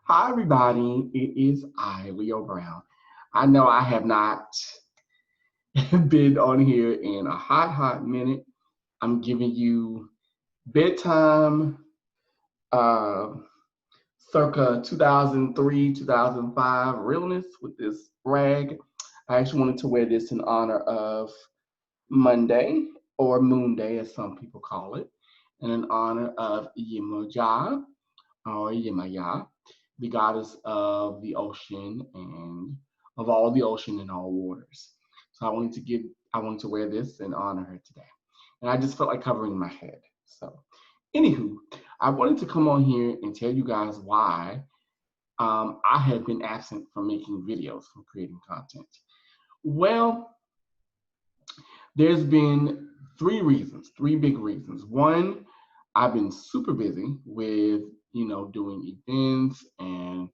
Hi, everybody. It is I, Leo Brown. I know I have not been on here in a hot minute. I'm giving you bedtime, uh, circa 2003, 2005 realness with this rag. I actually wanted to wear this in honor of Monday, or Moon Day, as some people call it, and in honor of Yemoja, or Yemaya, the goddess of the ocean and of all the ocean and all waters. So I wanted to wear this and honor her today. And I just felt like covering my head. So, anywho, I wanted to come on here and tell you guys why I have been absent from making videos, from creating content. Well, there's been three big reasons. One, I've been super busy with, doing events and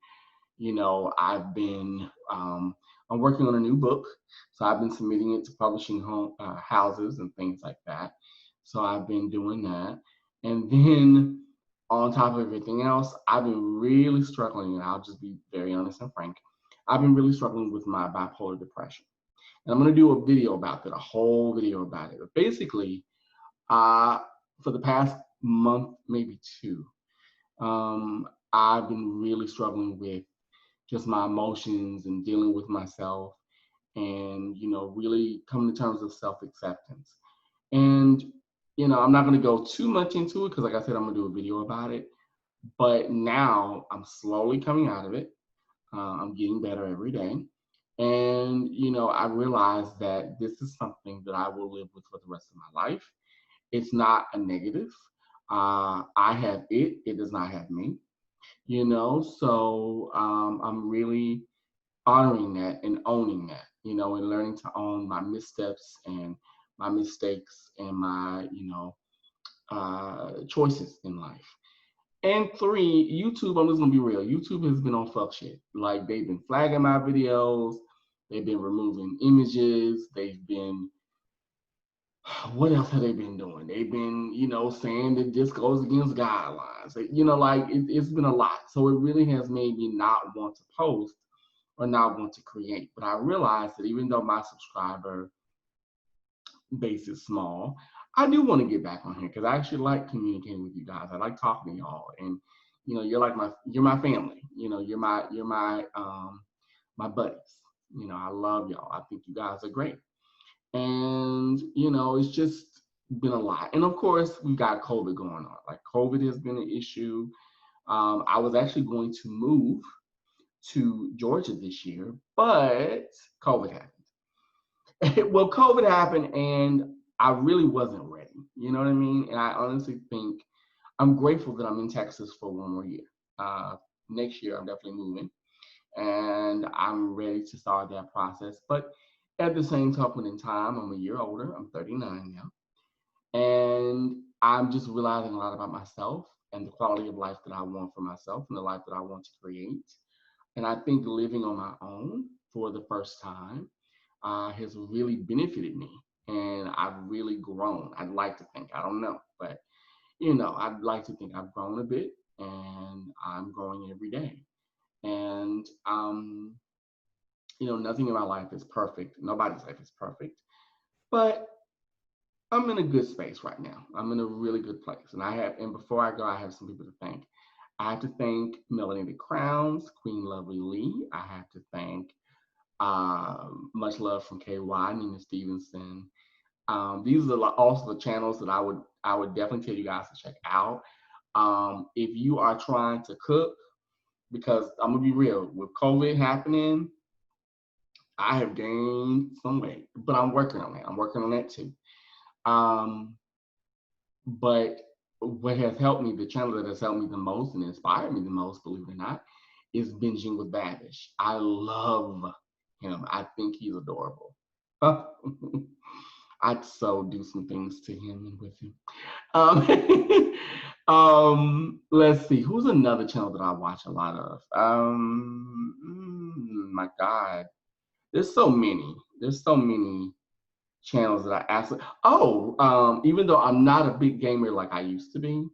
I'm working on a new book, so I've been submitting it to publishing houses and things like that. So I've been doing that, and then on top of everything else, I've been really struggling, and I'll just be very honest and frank. I've been really struggling with my bipolar depression, and I'm gonna do a video about that, a whole video about it. But basically, uh, for the past month, maybe two, I've been really struggling with just my emotions and dealing with myself and really coming to terms with self-acceptance. And I'm not going to go too much into it because like I said, I'm going to do a video about it, but now I'm slowly coming out of it. I'm getting better every day, and I realize that this is something that I will live with for the rest of my life. It's not a negative. I have it does not have me. So I'm really honoring that and owning that, and learning to own my missteps and my mistakes and my, choices in life. And three, YouTube, I'm just gonna be real. YouTube has been on fuck shit. Like they've been flagging my videos, they've been removing images, they've been what else have they been doing? They've been, saying that this goes against guidelines. It's been a lot. So it really has made me not want to post or not want to create. But I realized that even though my subscriber base is small, I do want to get back on here because I actually like communicating with you guys. I like talking to y'all, and you're my family. You're my buddies. I love y'all. I think you guys are great, and it's just been a lot. And of course, we got COVID going on. Like COVID has been an issue. I was actually going to move to Georgia this year, but COVID happened. Well, COVID happened, and I really wasn't ready. You know what I mean? And I honestly think I'm grateful that I'm in Texas for one more year. Uh, Next year, I'm definitely moving, and I'm ready to start that process. But at the same token in time, I'm a year older. I'm 39 now, and I'm just realizing a lot about myself and the quality of life that I want for myself and the life that I want to create. And I think living on my own for the first time has really benefited me. And I've really grown. I'd like to think, I don't know, but I'd like to think I've grown a bit and I'm growing every day. And, nothing in my life is perfect. Nobody's life is perfect. But I'm in a good space right now. I'm in a really good place. And before I go, I have some people to thank. I have to thank Melanated Crowns, Queen Lovely Lee. I have to thank Much Love from KY, Nina Stevenson. These are also the channels that I would definitely tell you guys to check out. If you are trying to cook, because I'm gonna be real, with COVID happening, I have gained some weight, but I'm working on that. I'm working on that too. Um, but what has helped me, the channel that has helped me the most and inspired me the most, believe it or not, is Binging with Babish. I love him. I think he's adorable. I'd so do some things to him and with him. Let's see. Who's another channel that I watch a lot of? My God, there's so many. There's so many channels that I absolutely. Oh, even though I'm not a big gamer like I used to be,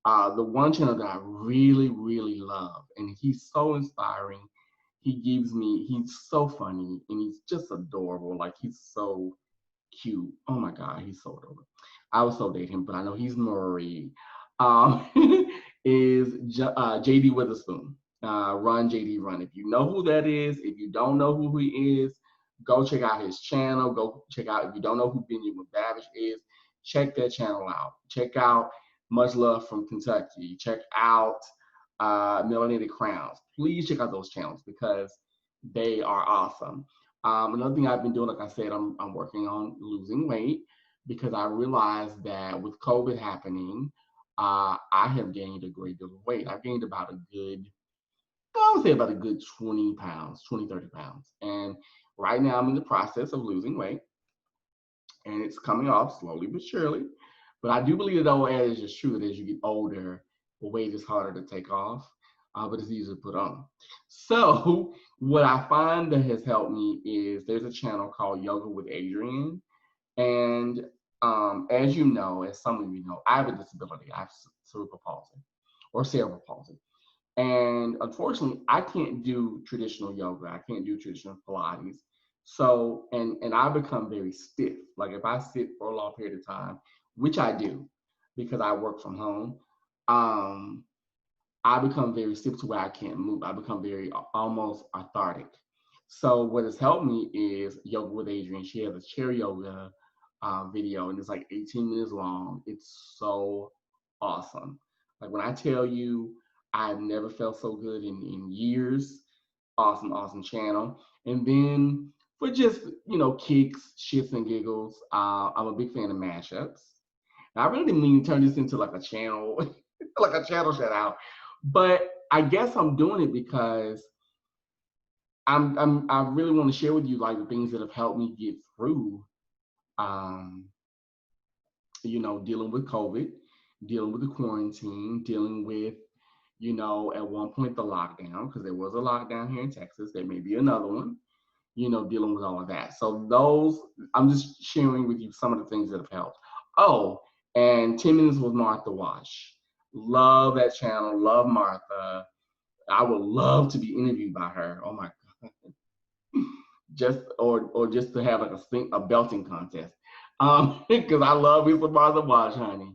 The one channel that I really, really love, and he's so inspiring. He's so funny and he's just adorable. Like he's so cute. Oh my God, he's so adorable. I would so date him, but I know he's Marie. Um, is JD Witherspoon. Run JD Run. If you know who that is, if you don't know who he is, go check out his channel. Go check out, if you don't know who Benjamin McBavish is, check that channel out. Check out Much Love from Kentucky. Check out Melanated Crowns. Please check out those channels because they are awesome. Another thing I've been doing, like I said, I'm working on losing weight because I realized that with COVID happening, I have gained a great deal of weight. I've gained about a good, I would say about a good 20 pounds, 20, 30 pounds. And right now I'm in the process of losing weight and it's coming off slowly but surely. But I do believe that old adage is true that as you get older, the weight is harder to take off, but it's easier to put on. So what I find that has helped me is there's a channel called Yoga with Adriene. And as you know, as some of you know, I have a disability. I have cerebral palsy or cerebral palsy. And unfortunately, I can't do traditional yoga. I can't do traditional Pilates. So, and I become very stiff. Like if I sit for a long period of time, which I do because I work from home, um, I become very stiff to where I can't move. I become very almost cathartic. So what has helped me is Yoga with Adriene. She has a chair yoga video and it's like 18 minutes long. It's so awesome. Like when I tell you, I've never felt so good in years. Awesome, awesome channel. And then for just, kicks, shits and giggles, I'm a big fan of mashups. And I really didn't mean to turn this into like a channel, like a channel shout out. But I guess I'm doing it because I really want to share with you like the things that have helped me get through um, dealing with COVID, dealing with the quarantine, dealing with, at one point the lockdown, because there was a lockdown here in Texas. There may be another one, dealing with all of that. So I'm just sharing with you some of the things that have helped. Oh, and 10 Minutes with Martha Wash. Love that channel, love Martha. I would love to be interviewed by her. Oh my God. Just to have like a belting contest. Because I love me some Martha Wash, honey.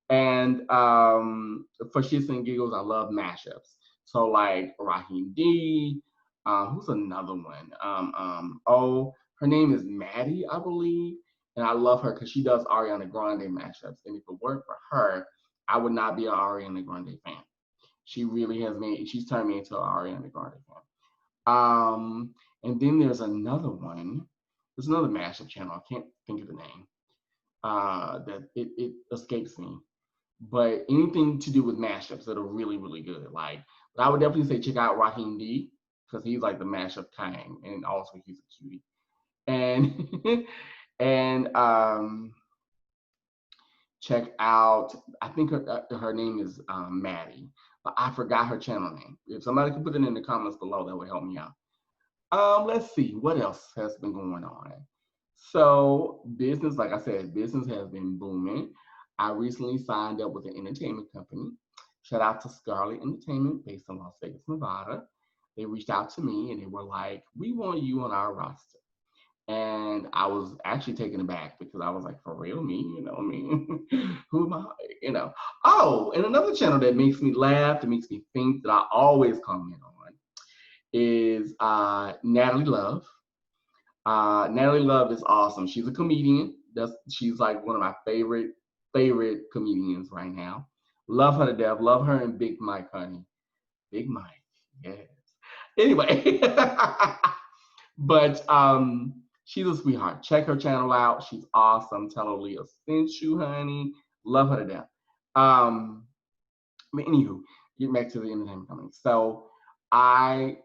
And for shits and giggles, I love mashups. So like Raheem D, who's another one? Her name is Maddie, I believe. And I love her because she does Ariana Grande mashups. And if it weren't for her, I would not be an Ariana Grande fan. She really she's turned me into an Ariana Grande fan. And then there's another one. There's another mashup channel. I can't think of the name. That it escapes me. But anything to do with mashups that are really, really good. But I would definitely say check out Raheem D because he's like the mashup king, and also he's a cutie. And and check out. I think her name is Maddie, but I forgot her channel name. If somebody could put it in the comments below, that would help me out. Let's see what else has been going on. So business, like I said, business has been booming. I recently signed up with an entertainment company. Shout out to Scarlet Entertainment based in Las Vegas, Nevada. They reached out to me and they were like, "We want you on our roster." And I was actually taken aback because I was like, "For real, me? I mean, who am I? Oh, and another channel that makes me laugh, that makes me think, that I always comment on is Natalie Love. Natalie Love is awesome. She's a comedian. She's like one of my favorite comedians right now. Love her to death. Love her and Big Mike, honey. Big Mike, yes. Anyway, but she's a sweetheart. Check her channel out. She's awesome. Tell her Leah sent you, honey. Love her to death. Anywho, get back to the entertainment company. So I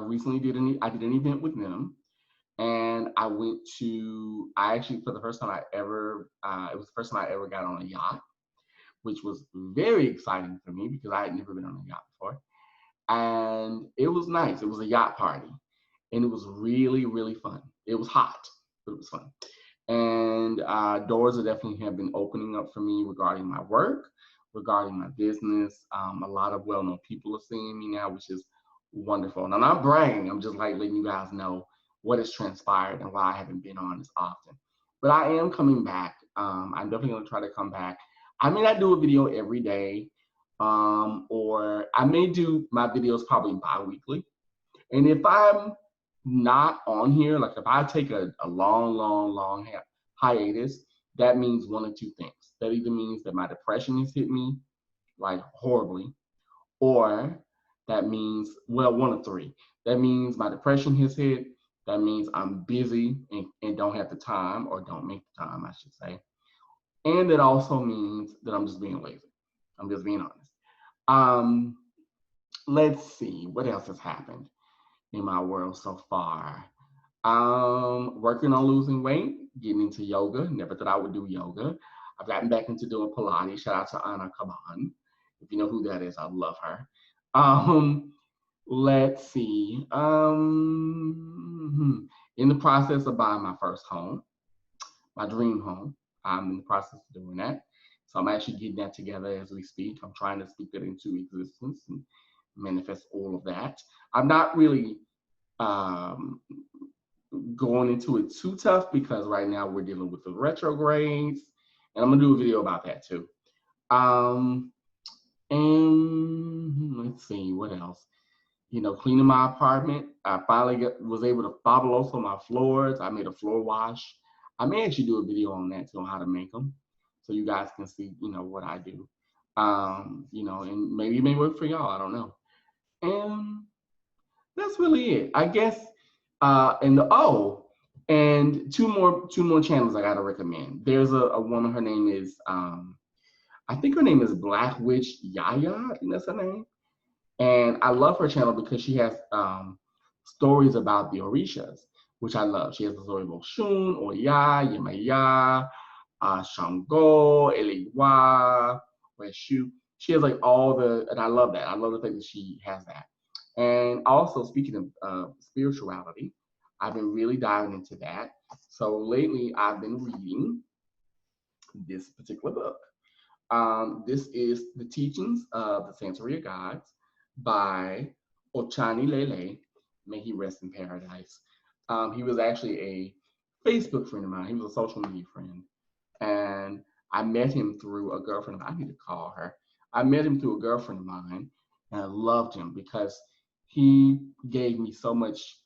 recently did an event with them. And I actually, for the first time it was the first time I ever got on a yacht, which was very exciting for me because I had never been on a yacht before. And it was nice. It was a yacht party. And it was really, really fun. It was hot, but it was fun. And doors have definitely have been opening up for me regarding my work, regarding my business. A lot of well-known people are seeing me now, which is wonderful. And I'm not bragging. I'm just like letting you guys know what has transpired and why I haven't been on as often. But I am coming back. I'm definitely going to try to come back. I may not do a video every day, or I may do my videos probably bi-weekly. And if I'm not on here, like if I take a long hiatus, that means one of two things. That either means that my depression has hit me like horribly, or that means, well, one of three. That means my depression has hit. That means I'm busy and don't have the time, or don't make the time, I should say. And it also means that I'm just being lazy. I'm just being honest. Um, let's see what else has happened in my world so far. Working on losing weight, getting into yoga. Never thought I would do yoga. I've gotten back into doing Pilates. Shout out to Anna Kaban. If you know who that is, I love her. Let's see. In the process of buying my first home, my dream home. I'm in the process of doing that. So I'm actually getting that together as we speak. I'm trying to speak that into existence and manifest all of that. I'm not really um, going into it too tough because right now we're dealing with the retrogrades, and I'm gonna do a video about that too. Um, and let's see what else. You know, cleaning my apartment. I finally was able to fabuloso my floors. I made a floor wash. I may actually do a video on that too, on how to make them, so you guys can see, you know, what I do. You know, and maybe it may work for y'all. I don't know. And that's really it, I guess. And two more channels I gotta recommend. There's a woman. Her name is I think her name is Black Witch Yaya. I think that's her name. And I love her channel because she has stories about the Orishas, which I love. She has the story of Oshun, Oya, Yemaya, Shango, Eliwa, Reshu. She has like all the, and I love that. I love the fact that she has that. And also, speaking of spirituality, I've been really diving into that. So lately, I've been reading this particular book. This is The Teachings of the Santeria Gods by Ochani Lele. May he rest in paradise. He was actually a Facebook friend of mine. He was a social media friend. And I met him through a girlfriend of mine. I need to call her. I met him through a girlfriend of mine, and I loved him because he gave me so much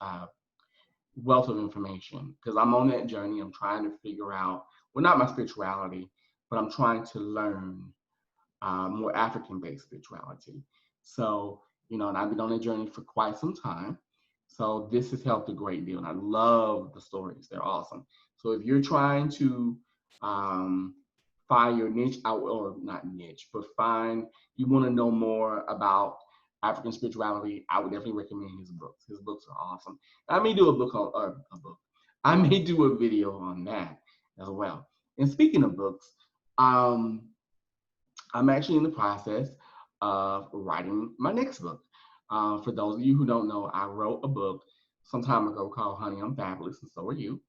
wealth of information. Because I'm on that journey. I'm trying to figure out, well, not my spirituality, but I'm trying to learn more African-based spirituality. So, you know, and I've been on that journey for quite some time. So this has helped a great deal. And I love the stories. They're awesome. So if you're trying to find your niche out, or not niche, but you want to know more about African spirituality, I would definitely recommend his books. His books are awesome. I may do I may do a video on that as well. And speaking of books, I'm actually in the process of writing my next book. For those of you who don't know, I wrote a book some time ago called Honey, I'm Fabulous, and So Are You.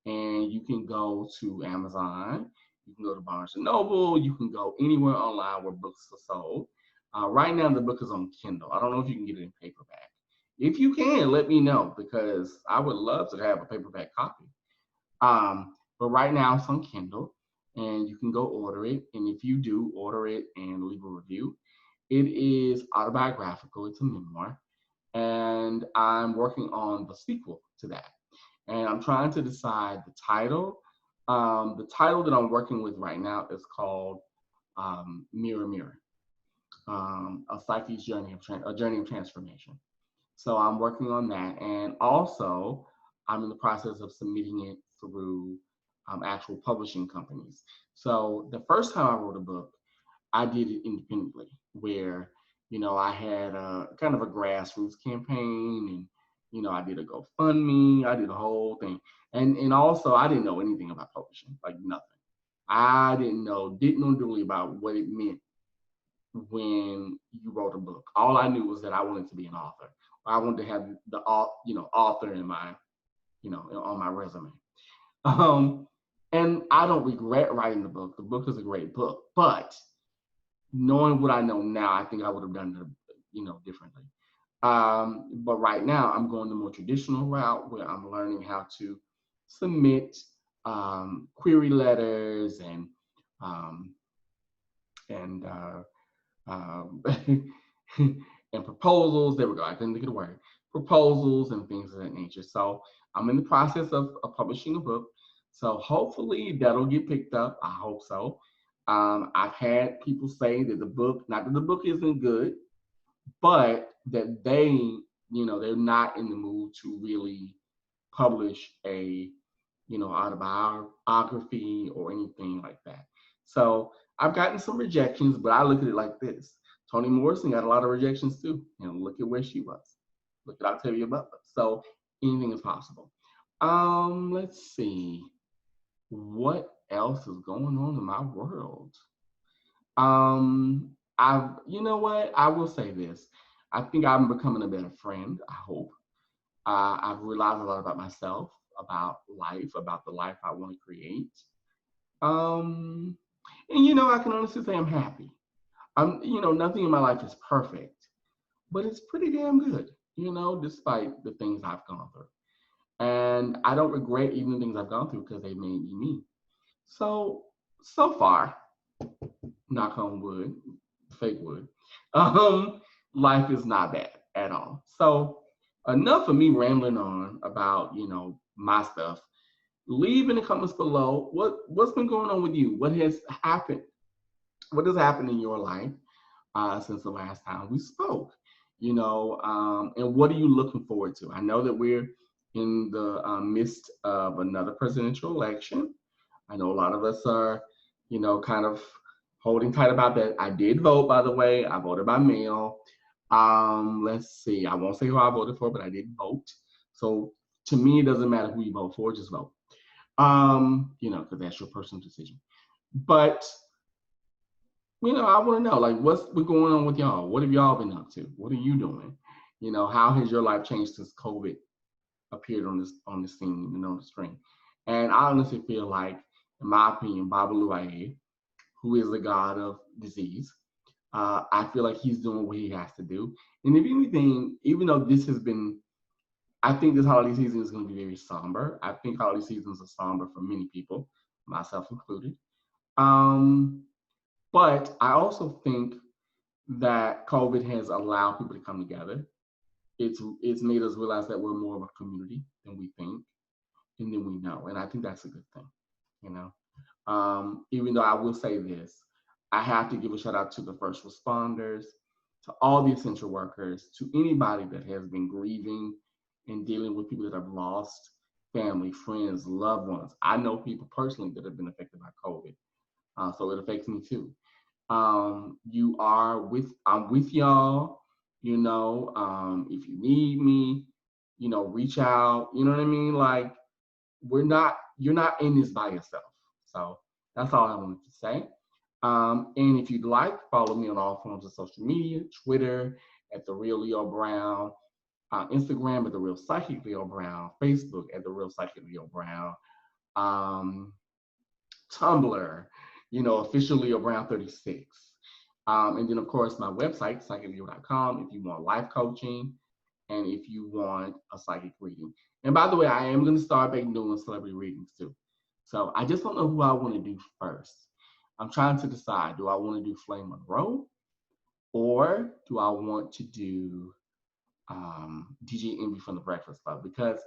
And you can go to Amazon, you can go to Barnes and Noble, you can go anywhere online where books are sold. Right now, the book is on Kindle. I don't know if you can get it in paperback. If you can, let me know, because I would love to have a paperback copy. But right now it's on Kindle, and you can go order it. And if you do order it and leave a review, it is autobiographical. It's a memoir, and I'm working on the sequel to that. And I'm trying to decide the title. The title that I'm working with right now is called Mirror Mirror, a psyche's journey a journey of transformation. So I'm working on that, and also I'm in the process of submitting it through actual publishing companies. So the first time I wrote a book, I did it independently, where, you know, I had a kind of a grassroots campaign, and, you know, I did a GoFundMe, I did a whole thing. And also I didn't know anything about publishing, like nothing. I didn't know really about what it meant when you wrote a book. All I knew was that I wanted to be an author. I wanted to have the author in my, on my resume. And I don't regret writing the book. The book is a great book, but knowing what I know now, I think I would have done it, differently. But right now, I'm going the more traditional route where I'm learning how to submit query letters um, and um, and proposals. There we go. I couldn't think of the word. Proposals and things of that nature. So I'm in the process of publishing a book. So hopefully that'll get picked up. I hope so. I've had people say that the book, not that the book isn't good, but that they're not in the mood to really publish a, autobiography or anything like that. So I've gotten some rejections, but I look at it like this. Toni Morrison got a lot of rejections too. And look at where she was. Look at Octavia Butler. So anything is possible. Let's see. What else is going on in my world? You know what? I will say this. I think I'm becoming a better friend. I hope. I've realized a lot about myself, about life, about the life I want to create. Um, and I can honestly say I'm happy. Nothing in my life is perfect, but it's pretty damn good. Despite the things I've gone through, and I don't regret even the things I've gone through because they made me me. So far, knock on wood, fake wood, um, life is not bad at all. So enough of me rambling on about, my stuff. Leave in the comments below what's been going on with you. What has happened? What has happened in your life since the last time we spoke? And what are you looking forward to? I know that we're in the midst of another presidential election. I know a lot of us are, kind of holding tight about that. I did vote, by the way. I voted by mail. Let's see. I won't say who I voted for, but I did vote. So to me, it doesn't matter who you vote for, just vote. Because that's your personal decision. But I want to know, like, what's been going on with y'all? What have y'all been up to? What are you doing? How has your life changed since COVID appeared on the scene and on the screen? And I honestly feel like, in my opinion, Baba Luaye, who is the god of disease, I feel like he's doing what he has to do. And if anything, even though this has been, I think this holiday season is going to be very somber. I think holiday seasons are somber for many people, myself included. Um, but I also think that COVID has allowed people to come together. It's made us realize that we're more of a community than we think and than we know, and I think that's a good thing. You know, even though I will say this, I have to give a shout out to the first responders, to all the essential workers, to anybody that has been grieving and dealing with people that have lost family, friends, loved ones. I know people personally that have been affected by COVID, so it affects me too. I'm with y'all. If you need me, reach out. You know what I mean? Like, you're not in this by yourself. So that's all I wanted to say. And if you'd like, follow me on all forms of social media: Twitter at The Real Leo Brown, Instagram at The Real Psychic Leo Brown, Facebook at The Real Psychic Leo Brown, um, Tumblr, official Leo Brown 36. And then, of course, my website, psychicleo.com, if you want life coaching and if you want a psychic reading. And by the way, I am going to start back doing celebrity readings too. So I just don't know who I want to do first. I'm trying to decide, do I want to do Flame Monroe or do I want to do DJ Envy from the Breakfast Club? Because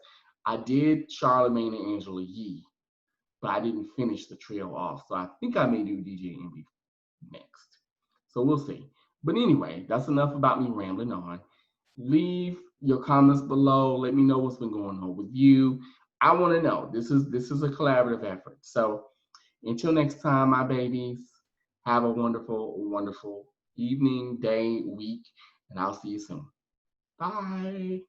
I did Charlemagne and Angela Yee, but I didn't finish the trio off. So I think I may do DJ Envy next. So we'll see. But anyway, that's enough about me rambling on. Leave your comments below. Let me know what's been going on with you. I want to know. This is a collaborative effort. So until next time, my babies, have a wonderful, wonderful evening, day, week, and I'll see you soon. Bye.